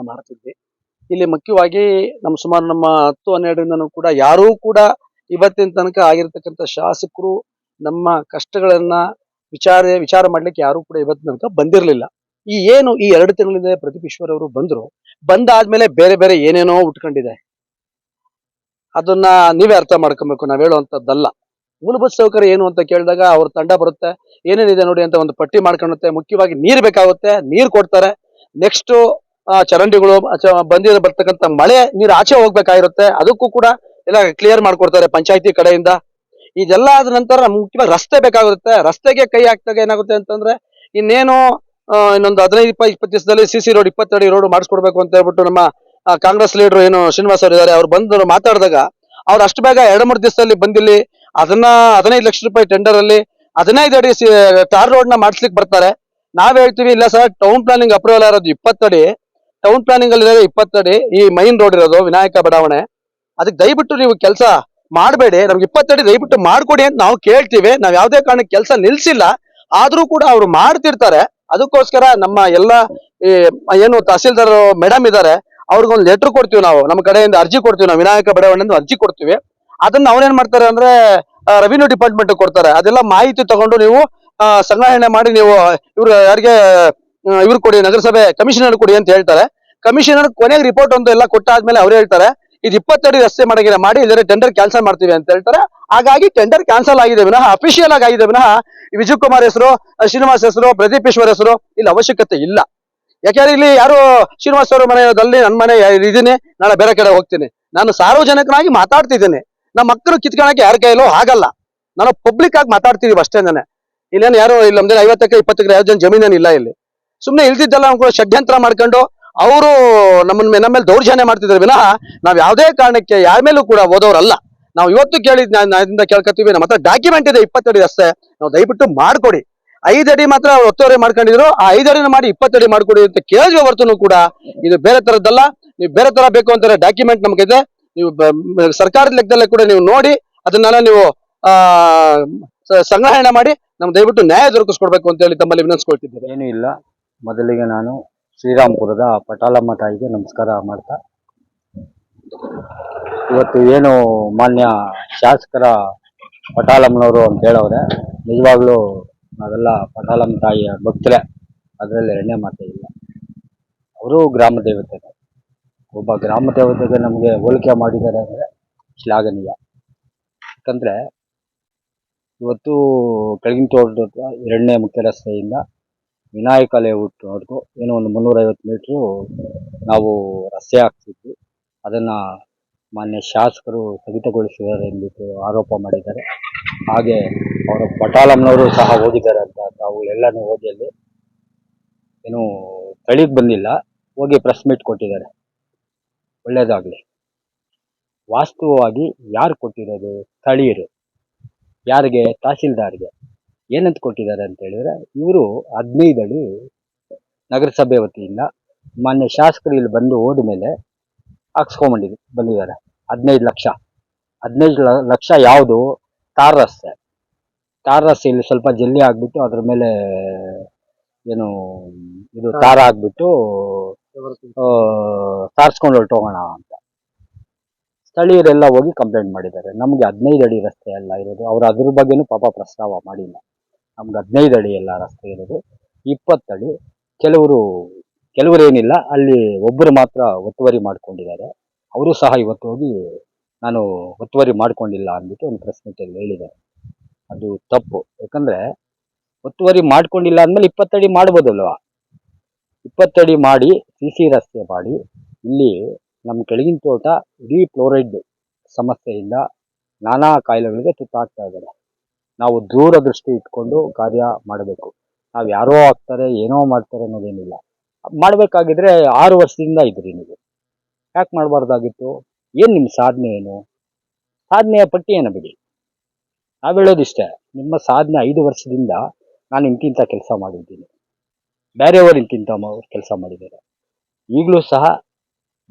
ಮಾಡ್ತಿದ್ವಿ. ಇಲ್ಲಿ ಮುಖ್ಯವಾಗಿ ಸುಮಾರು ನಮ್ಮ 10-12ರಿಂದನೂ ಕೂಡ ಯಾರೂ ಕೂಡ ಇವತ್ತಿನ ತನಕ ಆಗಿರ್ತಕ್ಕಂಥ ಶಾಸಕರು ನಮ್ಮ ಕಷ್ಟಗಳನ್ನ ವಿಚಾರ ಮಾಡ್ಲಿಕ್ಕೆ ಯಾರು ಕೂಡ ಇವತ್ತಿನ ತನಕ ಬಂದಿರಲಿಲ್ಲ. ಈ 2 ತಿಂಗಳಿಂದ ಪ್ರದೀಪ್ ಈಶ್ವರ್ ಅವರು ಬಂದಾದ್ಮೇಲೆ ಬೇರೆ ಬೇರೆ ಏನೇನೋ ಉಟ್ಕೊಂಡಿದೆ. ಅದನ್ನ ನೀವೇ ಅರ್ಥ ಮಾಡ್ಕೊಬೇಕು, ನಾವ್ ಹೇಳುವಂತದ್ದಲ್ಲ. ಮೂಲಭೂತ ಸೌಕರ್ಯ ಏನು ಅಂತ ಕೇಳಿದಾಗ ಅವ್ರ ತಂಡ ಬರುತ್ತೆ, ಏನೇನಿದೆ ನೋಡಿ ಅಂತ ಒಂದು ಪಟ್ಟಿ ಮಾಡ್ಕೊಳ್ಳುತ್ತೆ. ಮುಖ್ಯವಾಗಿ ನೀರ್ ಬೇಕಾಗುತ್ತೆ, ನೀರ್ ಕೊಡ್ತಾರೆ. ನೆಕ್ಸ್ಟ್ ಚರಂಡಿಗಳು ಬರ್ತಕ್ಕಂಥ ಮಳೆ ನೀರು ಆಚೆ ಹೋಗ್ಬೇಕಾಗಿರುತ್ತೆ, ಅದಕ್ಕೂ ಕೂಡ ಎಲ್ಲ ಕ್ಲಿಯರ್ ಮಾಡ್ಕೊಡ್ತಾರೆ ಪಂಚಾಯತಿ ಕಡೆಯಿಂದ. ಇದೆಲ್ಲ ಆದ ನಂತರ ಮುಖ್ಯವಾಗಿ ರಸ್ತೆ ಬೇಕಾಗುತ್ತೆ. ರಸ್ತೆಗೆ ಕೈ ಹಾಕ್ದಾಗ ಏನಾಗುತ್ತೆ ಅಂತಂದ್ರೆ ಇನ್ನೇನು ಇನ್ನೊಂದು 15-20 ದಿವಸದಲ್ಲಿ CC ರೋಡ್ 20 ಅಡಿ ರೋಡ್ ಮಾಡಿಸ್ಕೊಡ್ಬೇಕು ಅಂತ ಹೇಳ್ಬಿಟ್ಟು ನಮ್ಮ ಕಾಂಗ್ರೆಸ್ ಲೀಡರ್ ಏನು ಶ್ರೀನಿವಾಸ್ ಅವರು ಇದ್ದಾರೆ, ಅವ್ರು ಬಂದು ಮಾತಾಡಿದಾಗ ಅವ್ರು ಅಷ್ಟು ಬೇಗ 2-3 ದಿವಸದಲ್ಲಿ ಬಂದಿಲ್ಲಿ 15 ಲಕ್ಷ ರೂಪಾಯಿ ಟೆಂಡರ್ ಅಲ್ಲಿ 15 ಅಡಿ ಟಾರ್ ರೋಡ್ ನ ಮಾಡಿಸ್ಲಿಕ್ಕೆ ಬರ್ತಾರೆ. ನಾವ್ ಹೇಳ್ತೀವಿ ಇಲ್ಲ ಸರ್, ಟೌನ್ ಪ್ಲಾನಿಂಗ್ ಅಪ್ರೂವಲ್ ಇರೋದು 20 ಅಡಿ, ಟೌನ್ ಪ್ಲಾನಿಂಗ್ ಅಲ್ಲಿ 20 ಅಡಿ ಈ ಮೈನ್ ರೋಡ್ ಇರೋದು ವಿನಾಯಕ ಬಡಾವಣೆ, ಅದಕ್ಕೆ ದಯವಿಟ್ಟು ನೀವು ಕೆಲಸ ಮಾಡಬೇಡಿ, ನಮ್ಗೆ 20 ಅಡಿ ದಯವಿಟ್ಟು ಮಾಡ್ಕೊಡಿ ಅಂತ ನಾವು ಕೇಳ್ತೀವಿ. ನಾವ್ ಯಾವ್ದೇ ಕಾರಣಕ್ಕೆ ಕೆಲಸ ನಿಲ್ಸಿಲ್ಲ, ಆದ್ರೂ ಕೂಡ ಅವ್ರು ಮಾಡ್ತಿರ್ತಾರೆ. ಅದಕ್ಕೋಸ್ಕರ ನಮ್ಮ ಎಲ್ಲ ಏನು ತಹಸೀಲ್ದಾರ್ ಮೇಡಮ್ ಇದ್ದಾರೆ, ಅವ್ರಿಗೊಂದು ಲೆಟರ್ ಕೊಡ್ತೀವಿ, ನಾವು ನಮ್ಮ ಕಡೆಯಿಂದ ಅರ್ಜಿ ಕೊಡ್ತೀವಿ, ನಾವು ವಿನಾಯಕ ಬಡಾವಣೆ ಅರ್ಜಿ ಕೊಡ್ತೀವಿ. ಅದನ್ನ ಅವ್ರೇನ್ ಮಾಡ್ತಾರೆ ಅಂದ್ರೆ ರೆವಿನ್ಯೂ ಡಿಪಾರ್ಟ್ಮೆಂಟ್ ಕೊಡ್ತಾರೆ. ಅದೆಲ್ಲ ಮಾಹಿತಿ ತಗೊಂಡು ನೀವು ಸಂಗ್ರಹಣೆ ಮಾಡಿ ನೀವು ಯಾರಿಗೆ ಇವ್ರು ಕೊಡಿ, ನಗರಸಭೆ ಕಮಿಷನರ್ ಕೊಡಿ ಅಂತ ಹೇಳ್ತಾರೆ. ಕಮಿಷನರ್ ಕೊನೆಗೆ ರಿಪೋರ್ಟ್ ಒಂದು ಎಲ್ಲ ಕೊಟ್ಟಾದ್ಮೇಲೆ ಅವ್ರು ಹೇಳ್ತಾರೆ ಇದು 20 ಅಡಿ ರಸ್ತೆ ಮಾಡಿ ಇಲ್ಲದ್ರೆ ಟೆಂಡರ್ ಕ್ಯಾನ್ಸಲ್ ಮಾಡ್ತೀವಿ ಅಂತ ಹೇಳ್ತಾರೆ. ಹಾಗಾಗಿ ಟೆಂಡರ್ ಕ್ಯಾನ್ಸಲ್ ಆಗಿದೆ ವಿನಃ ಅಫಿಷಿಯಲ್ ಆಗಿದೆ ವಿನಃ ವಿಜಯ್ ಕುಮಾರ್ ಹೆಸರು, ಶ್ರೀನಿವಾಸ್ ಹೆಸರು, ಪ್ರದೀಪ್ ಈಶ್ವರ್ ಹೆಸರು ಇಲ್ಲಿ ಅವಶ್ಯಕತೆ ಇಲ್ಲ. ಯಾಕಂದ್ರೆ ಇಲ್ಲಿ ಯಾರು ಶ್ರೀನಿವಾಸ್ ಅವರ ಮನೆಯಲ್ಲಿ ನನ್ನ ಮನೆ ಇದೀನಿ, ನಾಳೆ ಬೇರೆ ಕಡೆ ಹೋಗ್ತೀನಿ. ನಾನು ಸಾರ್ವಜನಿಕನಾಗಿ ಮಾತಾಡ್ತಿದ್ದೀನಿ. ನಮ್ಮ ಮಕ್ಕಳು ಕಿತ್ಕೊಳಕ್ಕೆ ಯಾರ ಕೈಯಲ್ಲೂ ಆಗಲ್ಲ. ನಾನು ಪಬ್ಲಿಕ್ ಆಗಿ ಮಾತಾಡ್ತಿದೀವಿ ಅಷ್ಟೇನೆ. ಇಲ್ಲೇನು ಯಾರು ಇಲ್ಲ ನಮ್ದೇ 50-20 ಎಕರೆ ಯಾವ್ದು ಜಮೀನೇನು ಇಲ್ಲ. ಇಲ್ಲಿ ಸುಮ್ನೆ ಇಲ್ದಿದ್ದಲ್ಲ ಕೂಡ ಷಡ್ಯಂತ್ರ ಮಾಡ್ಕೊಂಡು ಅವರು ನಮ್ಮ ಮೇಲೆ ದೌರ್ಜನ್ಯ ಮಾಡ್ತಿದ್ರು ವಿನಃ ನಾವ್ ಯಾವ್ದೇ ಕಾರಣಕ್ಕೆ ಯಾರ ಮೇಲೂ ಕೂಡ ಓದೋರಲ್ಲ. ನಾವು ಇವತ್ತು ಕೇಳ್ಕೊತೀವಿ, ನಮ್ಮ ಹತ್ರ ಡಾಕ್ಯುಮೆಂಟ್ ಇದೆ 20 ಅಡಿ ರಸ್ತೆ, ನಾವು ದಯವಿಟ್ಟು ಮಾಡ್ಕೊಡಿ. 5 ಅಡಿ ಮಾತ್ರ ಒತ್ತುವರಿ ಮಾಡ್ಕೊಂಡಿದ್ರು, ಆ 5 ಅಡಿನ ಮಾಡಿ 20 ಅಡಿ ಮಾಡ್ಕೊಡಿ ಅಂತ ಕೇಳಿದ್ವಿ ಹೊರತು ಕೂಡ ಇದು ಬೇರೆ ತರದ್ದಲ್ಲ. ನೀವು ಬೇರೆ ತರ ಬೇಕು ಅಂತಾರೆ ಡಾಕ್ಯುಮೆಂಟ್ ನಮ್ಗಿದೆ, ನೀವು ಸರ್ಕಾರದ ಲೆಕ್ಕದಲ್ಲೇ ಕೂಡ ನೀವು ನೋಡಿ ಅದನ್ನೆಲ್ಲ ನೀವು ಸಂಗ್ರಹಣೆ ಮಾಡಿ ನಮ್ಗೆ ದಯವಿಟ್ಟು ನ್ಯಾಯ ದೊರಕಿಸ್ಕೊಡ್ಬೇಕು ಅಂತ ಹೇಳಿ ತಮ್ಮಲ್ಲಿ ವಿನಂತಿಸ್ಕೊಳ್ತಿದ್ದೇವೆ. ಏನೂ ಇಲ್ಲ, ಮೊದಲಿಗೆ ನಾನು ಶ್ರೀರಾಮ್ಪುರದ ಪಟಾಲಮ್ಮ ತಾಯಿಗೆ ನಮಸ್ಕಾರ ಮಾಡ್ತಾ, ಇವತ್ತು ಏನು ಮಾನ್ಯ ಶಾಸಕರ ಪಟಾಲಮ್ಮನವರು ಅಂತ ಹೇಳವ್ರೆ, ನಿಜವಾಗ್ಲೂ ನಾವೆಲ್ಲ ಪಟಾಲಮ್ಮ ತಾಯಿಯ ಭಕ್ತರೇ, ಅದರಲ್ಲಿ ಎರಡನೇ ಮಾತೇ ಇಲ್ಲ. ಅವರು ಗ್ರಾಮ ದೇವತೆ, ಒಬ್ಬ ಗ್ರಾಮ ದೇವತೆಗೆ ನಮಗೆ ಹೋಲಿಕೆ ಮಾಡಿದ್ದಾರೆ ಅಂದರೆ ಶ್ಲಾಘನೀಯ. ಯಾಕಂದರೆ ಇವತ್ತು ಕೆಳಗಿನ ತೋಟದ 2ನೇ ಮುಖ್ಯ ರಸ್ತೆಯಿಂದ ವಿನಾಯಕ ಲೇಔಟ್ವರೆಗೂ ಏನೋ ಒಂದು 350 ಮೀಟ್ರು ನಾವು ರಸ್ತೆ ಹಾಕ್ತಿದ್ವಿ. ಅದನ್ನು ಮಾನ್ಯ ಶಾಸಕರು ಸ್ಥಗಿತಗೊಳಿಸಿದ್ದಾರೆ ಎಂಬಿಟ್ಟು ಆರೋಪ ಮಾಡಿದ್ದಾರೆ. ಹಾಗೆ ಅವರ ಪಟಾಲಮ್ಮನವರು ಸಹ ಹೋಗಿದ್ದಾರೆ ಅಂತ ತಾವು ಎಲ್ಲನೂ ಹೋಗಿ ಅಲ್ಲಿ ಏನು ಸ್ಥಳೀಗೆ ಬಂದಿಲ್ಲ, ಹೋಗಿ ಪ್ರೆಸ್ ಮೀಟ್ ಕೊಟ್ಟಿದ್ದಾರೆ. ಒಳ್ಳೇದಾಗಲಿ. ವಾಸ್ತವವಾಗಿ ಯಾರು ಕೊಟ್ಟಿರೋದು? ಸ್ಥಳೀಯರು. ಯಾರಿಗೆ? ತಹಸೀಲ್ದಾರ್ಗೆ. ಏನಂತ ಕೊಟ್ಟಿದ್ದಾರೆ ಅಂತ ಹೇಳಿದ್ರೆ, ಇವರು 15 ಅಡಿ ನಗರಸಭೆ ವತಿಯಿಂದ ಮಾನ್ಯ ಶಾಸಕರು ಇಲ್ಲಿ ಬಂದು ಹೋದ್ಮೇಲೆ ಬಂದಿದ್ದಾರೆ 15 ಲಕ್ಷ. 15 ಲಕ್ಷ ಯಾವುದು? ಟಾರ್ ರಸ್ತೆ. ಟಾರ್ ರಸ್ತೆಯಲ್ಲಿ ಸ್ವಲ್ಪ ಜಲ್ಲಿ ಆಗ್ಬಿಟ್ಟು ಅದ್ರ ಮೇಲೆ ಏನು ಇದು ಟಾರ್ ಆಗ್ಬಿಟ್ಟು ಸಾರಿಸ್ಕೊಂಡು ಹೊರಟೋಗೋಣ ಅಂತ ಸ್ಥಳೀಯರೆಲ್ಲ ಹೋಗಿ ಕಂಪ್ಲೇಂಟ್ ಮಾಡಿದ್ದಾರೆ. ನಮ್ಗೆ 15 ಅಡಿ ರಸ್ತೆ ಎಲ್ಲ ಇರೋದು, ಅವ್ರು ಅದ್ರ ಬಗ್ಗೆನೂ ಪಾಪ ಪ್ರಸ್ತಾವ ಮಾಡಿಲ್ಲ. ನಮ್ಗೆ 15 ಅಡಿ ಎಲ್ಲ ರಸ್ತೆ ಇರೋದು, 20 ಅಡಿ. ಕೆಲವರೇನಿಲ್ಲ, ಅಲ್ಲಿ ಒಬ್ಬರು ಮಾತ್ರ ಒತ್ತುವರಿ ಮಾಡ್ಕೊಂಡಿದ್ದಾರೆ. ಅವರು ಸಹ ಇವತ್ತು ಹೋಗಿ ನಾನು ಒತ್ತುವರಿ ಮಾಡ್ಕೊಂಡಿಲ್ಲ ಅಂದ್ಬಿಟ್ಟು ಒಂದು ಪ್ರೆಸ್ ಮೀಟಲ್ಲಿ ಹೇಳಿದ್ದಾರೆ. ಅದು ತಪ್ಪು. ಯಾಕಂದ್ರೆ ಒತ್ತುವರಿ ಮಾಡ್ಕೊಂಡಿಲ್ಲ ಅಂದಮೇಲೆ 20 ಅಡಿ ಮಾಡ್ಬೋದಲ್ವಾ? 20 ಅಡಿ ಮಾಡಿ CC ರಸ್ತೆ ಮಾಡಿ ಇಲ್ಲಿ ನಮ್ಮ ಕೆಳಗಿನ ತೋಟ ಇಡೀ ಫ್ಲೋರೈಡ್ ಸಮಸ್ಯೆಯಿಂದ ನಾನಾ ಕಾಯಿಲೆಗಳಿಗೆ ತುತ್ತಾಗ್ತಾ ಇದ್ದಾರೆ. ನಾವು ದೂರದೃಷ್ಟಿ ಇಟ್ಕೊಂಡು ಕಾರ್ಯ ಮಾಡಬೇಕು. ನಾವು ಯಾರೋ ಆಗ್ತಾರೆ ಏನೋ ಮಾಡ್ತಾರೆ ಅನ್ನೋದೇನಿಲ್ಲ. ಮಾಡಬೇಕಾಗಿದ್ರೆ 6 ವರ್ಷದಿಂದ ಇದ್ರಿ ನೀವು, ಯಾಕೆ ಮಾಡಬಾರ್ದಾಗಿತ್ತು? ಏನು ನಿಮ್ಮ ಸಾಧನೆ? ಏನು ಸಾಧನೆಯ ಪಟ್ಟಿ ಏನು ಬಿಡಿ. ನಾವು ಹೇಳೋದಿಷ್ಟೇ, ನಿಮ್ಮ ಸಾಧನೆ 5 ವರ್ಷದಿಂದ ನಾನು ಇಂತಿಂಥ ಕೆಲಸ ಮಾಡಿದ್ದೀನಿ, ಬೇರೆಯವರು ಇಂತಿಂಥ ಕೆಲಸ ಮಾಡಿದ್ದಾರೆ. ಈಗಲೂ ಸಹ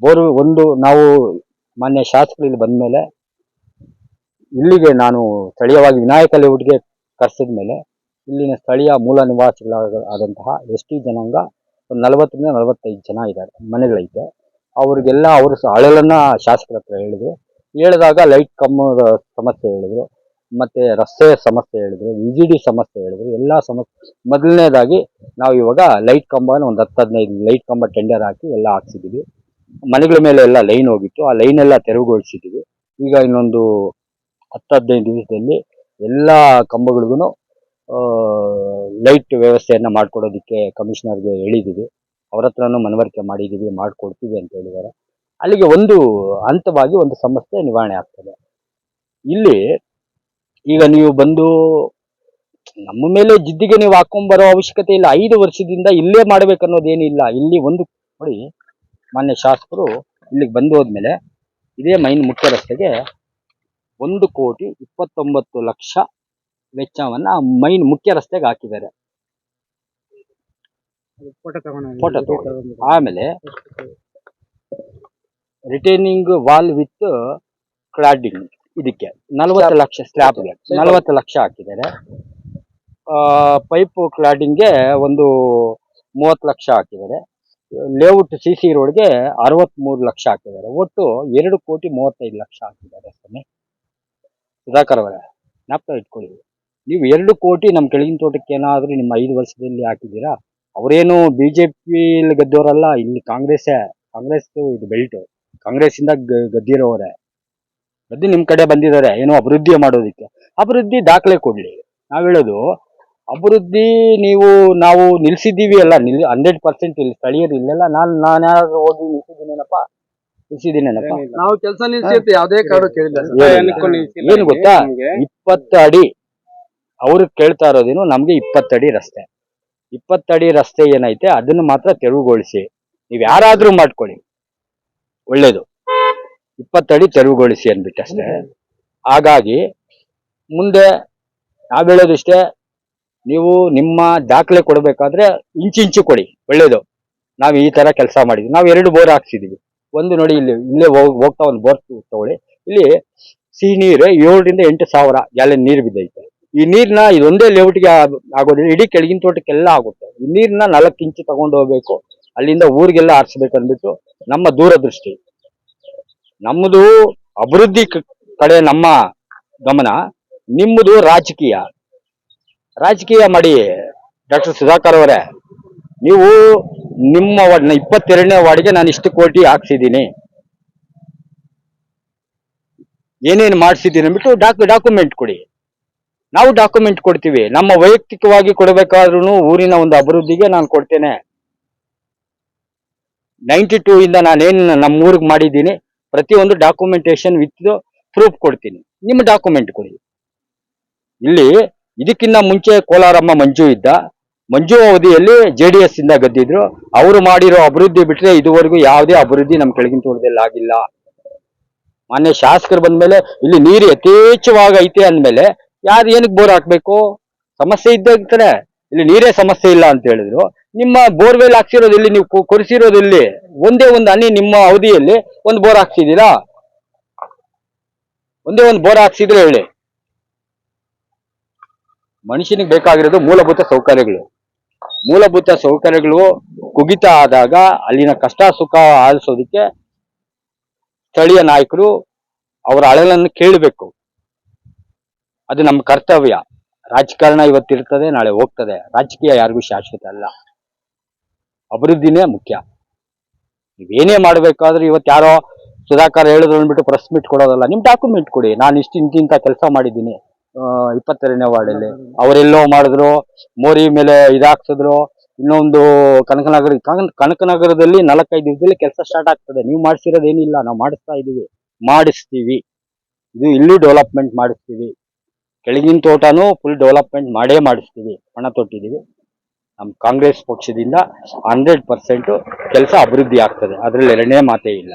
ನಾವು ಮಾನ್ಯ ಶಾಸಕರು ಇಲ್ಲಿ ಬಂದ ಮೇಲೆ ಇಲ್ಲಿಗೆ ನಾನು ಸ್ಥಳೀಯವಾಗಿ ವಿನಾಯಕ ಲೇಔಟ್ಗೆ ಕರೆಸಿದ ಮೇಲೆ ಇಲ್ಲಿನ ಸ್ಥಳೀಯ ಮೂಲ ನಿವಾಸಿಗಳಾದಂತಹ ST ಜನಾಂಗ ಒಂದು 40ರಿಂದ 45 ಜನ ಇದ್ದಾರೆ, ಮನೆಗಳೈತೆ. ಅವ್ರಿಗೆಲ್ಲ ಅವರು ಅಳಲನ್ನ ಶಾಸಕರ ಹತ್ರ ಹೇಳಿದಾಗ ಲೈಟ್ ಕಂಬದ ಸಮಸ್ಯೆ ಹೇಳಿದ್ರು, ಮತ್ತೆ ರಸ್ತೆ ಸಮಸ್ಯೆ ಹೇಳಿದ್ರು, ವಿಜಿಡಿ ಸಮಸ್ಯೆ ಹೇಳಿದ್ರು, ಎಲ್ಲಾ ಸಮಸ್ಯೆ. ಮೊದಲನೇದಾಗಿ ನಾವು ಇವಾಗ ಲೈಟ್ ಕಂಬನ ಒಂದು 10-15 ಲೈಟ್ ಕಂಬ ಟೆಂಡರ್ ಹಾಕಿ ಎಲ್ಲ ಹಾಕ್ಸಿದೀವಿ. ಮನೆಗಳ ಮೇಲೆ ಎಲ್ಲ ಲೈನ್ ಹೋಗಿತ್ತು, ಆ ಲೈನ್ ಎಲ್ಲ ತೆರವುಗೊಳಿಸಿದೀವಿ. ಈಗ ಇನ್ನೊಂದು 10-15 ದಿವಸದಲ್ಲಿ ಎಲ್ಲಾ ಕಂಬಗಳಿಗೂ ಲೈಟ್ ವ್ಯವಸ್ಥೆಯನ್ನ ಮಾಡ್ಕೊಡೋದಕ್ಕೆ ಕಮಿಷನರ್ಗೆ ಹೇಳಿದೀವಿ. ಅವ್ರ ಹತ್ರನೂ ಮನವರಿಕೆ ಮಾಡಿದೀವಿ, ಮಾಡ್ಕೊಡ್ತೀವಿ ಅಂತ ಹೇಳಿದ್ದಾರೆ. ಅಲ್ಲಿಗೆ ಒಂದು ಹಂತವಾಗಿ ಒಂದು ಸಮಸ್ಯೆ ನಿವಾರಣೆ ಆಗ್ತದೆ. ಇಲ್ಲಿ ಈಗ ನೀವು ಬಂದು ನಮ್ಮ ಮೇಲೆ ಜಿದ್ದಿಗೆ ನೀವು ಹಾಕೊಂಡ್ಬರೋ ಅವಶ್ಯಕತೆ ಇಲ್ಲ. 5 ವರ್ಷದಿಂದ ಇಲ್ಲೇ ಮಾಡ್ಬೇಕನ್ನೋದೇನಿಲ್ಲ. ಇಲ್ಲಿ ಒಂದು ನೋಡಿ, ಮಾನ್ಯ ಶಾಸಕರು ಇಲ್ಲಿಗೆ ಬಂದು ಹೋದ್ಮೇಲೆ ಇದೇ ಮೈನ್ ಮುಖ್ಯ ರಸ್ತೆಗೆ 1,29,00,000 ವೆಚ್ಚವನ್ನ ಮೈನ್ ಮುಖ್ಯ ರಸ್ತೆಗೆ ಹಾಕಿದ್ದಾರೆ. ಫೋಟೋ ತಗೊಂಡು ಆಮೇಲೆ ರಿಟೈನಿಂಗ್ ವಾಲ್ ವಿತ್ ಕ್ಲಾಡಿಂಗ್ ಇದಕ್ಕೆ 40 ಲಕ್ಷ, ಸ್ಲ್ಯಾಬ್ಗೆ 40 ಲಕ್ಷ ಹಾಕಿದ್ದಾರೆ. ಪೈಪ್ ಕ್ಲಾಡಿಂಗ್ಗೆ ಒಂದು 30 ಲಕ್ಷ ಹಾಕಿದ್ದಾರೆ. ಲೇಔಟ್ CC ರೋಡ್ಗೆ 63 ಲಕ್ಷ ಹಾಕಿದ್ದಾರೆ. ಒಟ್ಟು 2,35,00,000 ಹಾಕಿದ್ದಾರೆ. ಸುಧಾಕರ್ ಅವರೇ, ಜ್ಞಾಪಕ ಇಟ್ಕೊಳ್ಳಿ. ನೀವು 2 ಕೋಟಿ ನಮ್ಮ ಕೆಳಗಿನ ತೋಟಕ್ಕೆ ಏನಾದ್ರೂ ನಿಮ್ಮ 5 ವರ್ಷದಲ್ಲಿ ಹಾಕಿದ್ದೀರಾ? ಅವರೇನು BJP ಗೆದ್ದವರಲ್ಲ, ಇಲ್ಲಿ ಕಾಂಗ್ರೆಸ್ ಇದು ಬೆಲ್ಟ್. ಕಾಂಗ್ರೆಸ್ ಇಂದ ಗದ್ದಿರೋರೆ, ಗದ್ದಿ ನಿಮ್ ಕಡೆ ಬಂದಿದ್ದಾರೆ ಏನೋ ಅಭಿವೃದ್ಧಿ ಮಾಡೋದಕ್ಕೆ. ಅಭಿವೃದ್ಧಿ ದಾಖಲೆ ಕೊಡ್ಲಿ. ನಾವ್ ಹೇಳೋದು ಅಭಿವೃದ್ಧಿ ನಾವು ನಿಲ್ಸಿದ್ದೀವಿ ಅಲ್ಲ, 100% ಇಲ್ಲಿ ಸ್ಥಳೀಯರು ಇಲ್ಲೆಲ್ಲ. ನಾನು ಯಾರು ಹೋಗಿ ನಿಲ್ಸಿದ್ದೀನೇನಪ್ಪ? ನಾವು ಕೆಲಸ ನಿಲ್ಸಿ ಯಾವುದೇ ಕಾರಣ ಕೇಳಿಲ್ಲ. ಏನು ಗೊತ್ತಾ, 20 ಅಡಿ ಅವ್ರಿಗೆ ಕೇಳ್ತಾ ಇರೋದೇನು, ನಮ್ಗೆ 20 ಅಡಿ ರಸ್ತೆ. 20 ಅಡಿ ರಸ್ತೆ ಏನೈತೆ ಅದನ್ನು ಮಾತ್ರ ತೆರವುಗೊಳಿಸಿ. ನೀವ್ ಯಾರಾದ್ರೂ ಮಾಡ್ಕೊಳ್ಳಿ, ಒಳ್ಳೇದು. 20 ಅಡಿ ತೆರವುಗೊಳಿಸಿ ಅನ್ಬಿಟ್ಟಷ್ಟೇ. ಹಾಗಾಗಿ ಮುಂದೆ ನಾವ್ ಹೇಳೋದಿಷ್ಟೇ, ನೀವು ನಿಮ್ಮ ದಾಖಲೆ ಕೊಡ್ಬೇಕಾದ್ರೆ ಇಂಚಿಂಚು ಕೊಡಿ, ಒಳ್ಳೇದು. ನಾವ್ ಈ ತರ ಕೆಲಸ ಮಾಡಿದ್ವಿ. ನಾವು 2 ಬೋರ್ ಹಾಕ್ಸಿದೀವಿ. ಒಂದು ನೋಡಿ, ಇಲ್ಲೇ ಹೋಗ್ತಾ ಒಂದು ಬೋರ್ ತಗೊಳ್ಳಿ. ಇಲ್ಲಿ ಸಿಹಿ ನೀರು 7ರಿಂದ 8 ಸಾವಿರ ಗ್ಯಾಲನ್ ನೀರು ಬಿದ್ದೈತೆ. ಈ ನೀರ್ನ ಇದೊಂದೇ ಲೇಔಟ್ಗೆ ಆಗೋದಿಲ್ಲ, ಇಡೀ ಕೆಳಗಿನ ತೋಟಕ್ಕೆಲ್ಲ ಆಗುತ್ತೆ. ಈ ನೀರ್ನ 4 ಇಂಚು ತಗೊಂಡು ಹೋಗ್ಬೇಕು, ಅಲ್ಲಿಂದ ಊರಿಗೆಲ್ಲ ಆರಿಸ್ಬೇಕು ಅಂದ್ಬಿಟ್ಟು ನಮ್ಮ ದೂರದೃಷ್ಟಿ. ನಮ್ಮದು ಅಭಿವೃದ್ಧಿ ಕಡೆ ನಮ್ಮ ಗಮನ, ನಿಮ್ಮದು ರಾಜಕೀಯ ಮಾಡಿ. ಡಾಕ್ಟರ್ ಸುಧಾಕರ್ ಅವರೇ, ನೀವು ನಿಮ್ಮ 22ನೇ ವಾರ್ಡ್ಗೆ ನಾನು ಇಷ್ಟು ಕೋಟಿ ಹಾಕ್ಸಿದ್ದೀನಿ, ಏನೇನು ಮಾಡಿಸಿದ್ದೀನಿ ಅಂದ್ಬಿಟ್ಟು ಡಾಕ್ಯುಮೆಂಟ್ ಕೊಡಿ. ನಾವು ಡಾಕ್ಯುಮೆಂಟ್ ಕೊಡ್ತೀವಿ. ನಮ್ಮ ವೈಯಕ್ತಿಕವಾಗಿ ಕೊಡಬೇಕಾದ್ರೂ ಊರಿನ ಒಂದು ಅಭಿವೃದ್ಧಿಗೆ ನಾನು ಕೊಡ್ತೇನೆ. 92 ಇಂದ ನಾನೇನು ನಮ್ಮ ಊರಿಗೆ ಮಾಡಿದ್ದೀನಿ ಪ್ರತಿಯೊಂದು ಡಾಕ್ಯುಮೆಂಟೇಶನ್ ವಿತ್ ಪ್ರೂಫ್ ಕೊಡ್ತೀನಿ. ನಿಮ್ಮ ಡಾಕ್ಯುಮೆಂಟ್ ಕೊಡಿ. ಇಲ್ಲಿ ಇದಕ್ಕಿಂತ ಮುಂಚೆ ಕೋಲಾರಮ್ಮ ಮಂಜು ಅವಧಿಯಲ್ಲಿ JDS ಇಂದ ಗೆದ್ದಿದ್ರು. ಅವರು ಮಾಡಿರೋ ಅಭಿವೃದ್ಧಿ ಬಿಟ್ರೆ ಇದುವರೆಗೂ ಯಾವುದೇ ಅಭಿವೃದ್ಧಿ ನಮ್ಮ ಕೆಳಗಿನ ತೋಟದಲ್ಲಿ ಆಗಿಲ್ಲ. ಮಾನ್ಯ ಶಾಸಕರು ಬಂದ್ಮೇಲೆ ಇಲ್ಲಿ ನೀರು ಯಥೇಚ್ಛವಾಗಿ ಐತೆ ಅಂದ್ಮೇಲೆ ಯಾರು ಏನಕ್ಕೆ ಬೋರ್ ಹಾಕ್ಬೇಕು? ಸಮಸ್ಯೆ ಇದ್ದಾಗ ಇಲ್ಲಿ ನೀರೇ ಸಮಸ್ಯೆ ಇಲ್ಲ ಅಂತ ಹೇಳಿದ್ರು. ನಿಮ್ಮ ಬೋರ್ವೆಲ್ ಹಾಕ್ಸಿರೋದು ಇಲ್ಲಿ, ನೀವು ಕೊರಿಸಿರೋದು ಇಲ್ಲಿ, ಒಂದೇ ಒಂದು ಹನಿ ನಿಮ್ಮ ಅವಧಿಯಲ್ಲಿ ಒಂದು ಬೋರ್ ಹಾಕ್ಸಿದ್ದೀರಾ? ಒಂದೇ ಒಂದು ಬೋರ್ ಹಾಕ್ಸಿದ್ರೆ ಹೇಳಿ. ಮನುಷ್ಯನಿಗೆ ಬೇಕಾಗಿರೋದು ಮೂಲಭೂತ ಸೌಕರ್ಯಗಳು ಕುಗಿತ ಆದಾಗ ಅಲ್ಲಿನ ಕಷ್ಟ ಸುಖ ಆಲಿಸೋದಿಕ್ಕೆ ಸ್ಥಳೀಯ ನಾಯಕರು ಅವರ ಅಳಲನ್ನು ಕೇಳಬೇಕು. ಅದು ನಮ್ಮ ಕರ್ತವ್ಯ. ರಾಜಕಾರಣ ಇವತ್ತಿರ್ತದೆ, ನಾಳೆ ಹೋಗ್ತದೆ. ರಾಜಕೀಯ ಯಾರಿಗೂ ಶಾಶ್ವತ ಅಲ್ಲ. ಅಭಿವೃದ್ಧಿನೇ ಮುಖ್ಯ. ನೀವೇನೇ ಮಾಡ್ಬೇಕಾದ್ರೂ ಇವತ್ತು ಯಾರೋ ಸುಧಾಕರ್ ಹೇಳಿದ್ರು ಅಂದ್ಬಿಟ್ಟು ಪ್ರೆಸ್ ಮೀಟ್ ಕೊಡೋದಲ್ಲ. ನಿಮ್ ಡಾಕ್ಯುಮೆಂಟ್ ಕೊಡಿ. ನಾನು ಇಂತಿಂತ ಕೆಲಸ ಮಾಡಿದ್ದೀನಿ 22ನೇ ವಾರ್ಡಲ್ಲಿ. ಅವರೆಲ್ಲೋ ಮಾಡಿದ್ರು, ಮೋರಿ ಮೇಲೆ ಇದಾಕ್ಸಿದ್ರು. ಇನ್ನೊಂದು ಕನಕನಗರದಲ್ಲಿ 4-5 ದಿವಸದಲ್ಲಿ ಕೆಲಸ ಸ್ಟಾರ್ಟ್ ಆಗ್ತದೆ. ನೀವು ಮಾಡಿಸಿರೋದೇನಿಲ್ಲ, ನಾವು ಮಾಡಿಸ್ತೀವಿ. ಇದು ಇಲ್ಲೂ ಡೆವಲಪ್ಮೆಂಟ್ ಮಾಡಿಸ್ತೀವಿ. ಕೆಳಗಿನ ತೋಟನೂ ಫುಲ್ ಡೆವಲಪ್ಮೆಂಟ್ ಮಾಡಿಸ್ತೀವಿ. ಹಣ ತೊಟ್ಟಿದ್ದೀವಿ. ನಮ್ಮ ಕಾಂಗ್ರೆಸ್ ಪಕ್ಷದಿಂದ 100% ಕೆಲಸ ಅಭಿವೃದ್ಧಿ ಆಗ್ತದೆ. ಅದರಲ್ಲಿ ಎರಡನೇ ಮಾತೇ ಇಲ್ಲ.